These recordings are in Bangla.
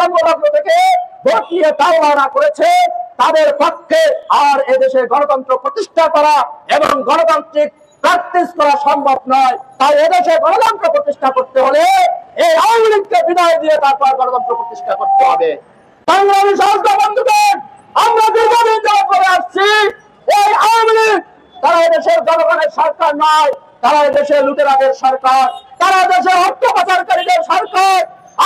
জন্ম লগ্ন থেকে ভোট নিয়ে তাড়না করেছে, তাদের পক্ষে আর এদেশে গণতন্ত্র প্রতিষ্ঠা করা এবং গণতান্ত্রিক প্র্যাকটিস করা সম্ভব নয়। তাই এদেশে গণতন্ত্র প্রতিষ্ঠা করতে হলে এই আওয়ামী লীগকে বিদায় দিয়ে তারপর গণতন্ত্র প্রতিষ্ঠা করতে হবে। সংগ্রামী সহযোদ্ধা বন্ধুগণ, আমরা দীর্ঘদিন যাবত করে আসছি, এই আওয়ামী লীগ তারা এদেশের জনগণের সরকার নয়, তারা এদেশের লুটেরাদের সরকার, তারা দেশের অর্থ পাচারকারীদের সরকার।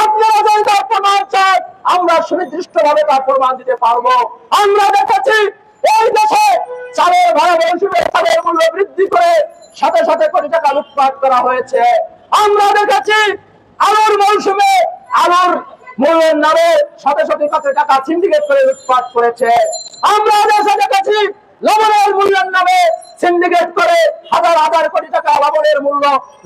আপনারা যদি তার প্রমাণ চান, আমরা সুনির্দিষ্টভাবে তার প্রমাণ দিতে পারবো। আমরা দেখেছি এই দেশে চালের ভাড়া মৌসুমে চালের মূল্য বৃদ্ধি করে সাথে সাথে কোটি টাকা লুটপাট করা হয়েছে। আমরা দেখেছি আলুর মৌসুমে আলুর মূল্যের নামে সাথে সাথে কোটি টাকা সিন্ডিকেট করে লুটপাট করেছে। আমরা দেশে দেখেছি লবণের মূল্যের নামে সিন্ডিকেট করে হাজার হাজার কোটি টাকা লবণের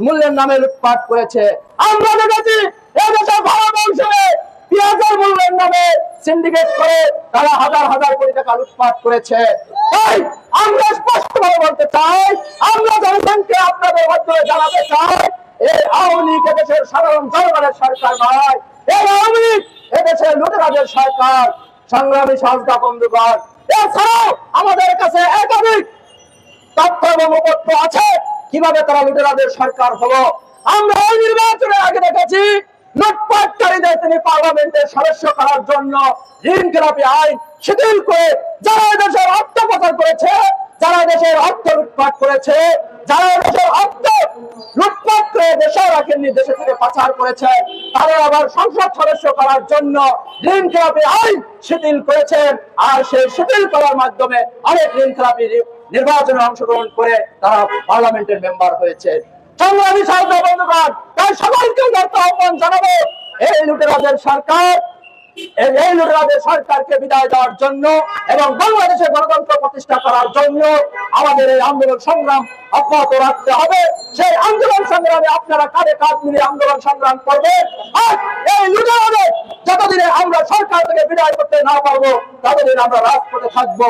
মূল্যের নামে লুটপাট করেছে। আমরা দেখেছি এদেশের ভাড়া মৌসুমে পেঁয়াজের মূল্যের নামে সিন্ডিকেট করে তারা হাজার হাজার কোটি টাকা লুটপাট করেছে। তাই আমরা স্পষ্টভাবে বলতে চাই, আমরা জনগণকে আপনাদের মাধ্যমে জানাতে চাই, এই আওয়ামী লীগ এদেশের সাধারণ জনগণের সরকার নয়, এই আওয়ামী লীগ এদেশের লুটেরাদের সরকার। সংগ্রামী সহযোদ্ধা বন্ধুগণ, এছাড়াও আমাদের কাছে একাধিক তথ্য এবং উপত্য আছে কিভাবে তারা লুটেরাদের সরকার হলো। আমরা এই নির্বাচনের আগে দেখেছি লুটপাটকারীদের তিনি পার্লামেন্টের সদস্য করার জন্য ঋণখেলাপি আইন শিথিল করে যারা দেশের অর্থ পাচার করেছে, যারা দেশের অর্থ লুটপাট করেছে, যারা দেশের অর্থ লুটপাট করে দেশে রাখেননি, দেশে থেকে পাচার করেছে, তারা আবার সংসদ সদস্য করার জন্য ঋণখেলাপি আইন শিথিল করেছেন। আর সেই শিথিল করার মাধ্যমে অনেক ঋণখেলাপি নির্বাচনে অংশগ্রহণ করে তারা পার্লামেন্টের মেম্বার হয়েছে। সংগ্রামী সহযোদ্ধা বন্ধুগণ, তাই সকলকে আহ্বান জানাবো, এই লুটেরাদের সরকারকে বিদায় দেওয়ার জন্য এবং বাংলাদেশে গণতন্ত্র প্রতিষ্ঠা করার জন্য আমাদের এই আন্দোলন সংগ্রাম অব্যাহত রাখতে হবে। সেই আন্দোলন সংগ্রামে আপনারা কাঁধে কাঁধ মিলিয়ে আন্দোলন সংগ্রাম করবেন। আর এই লুটেরাদের যতদিনে আমরা সরকার থেকে বিদায় করতে না পারবো, ততদিন আমরা রাজপথে থাকবো।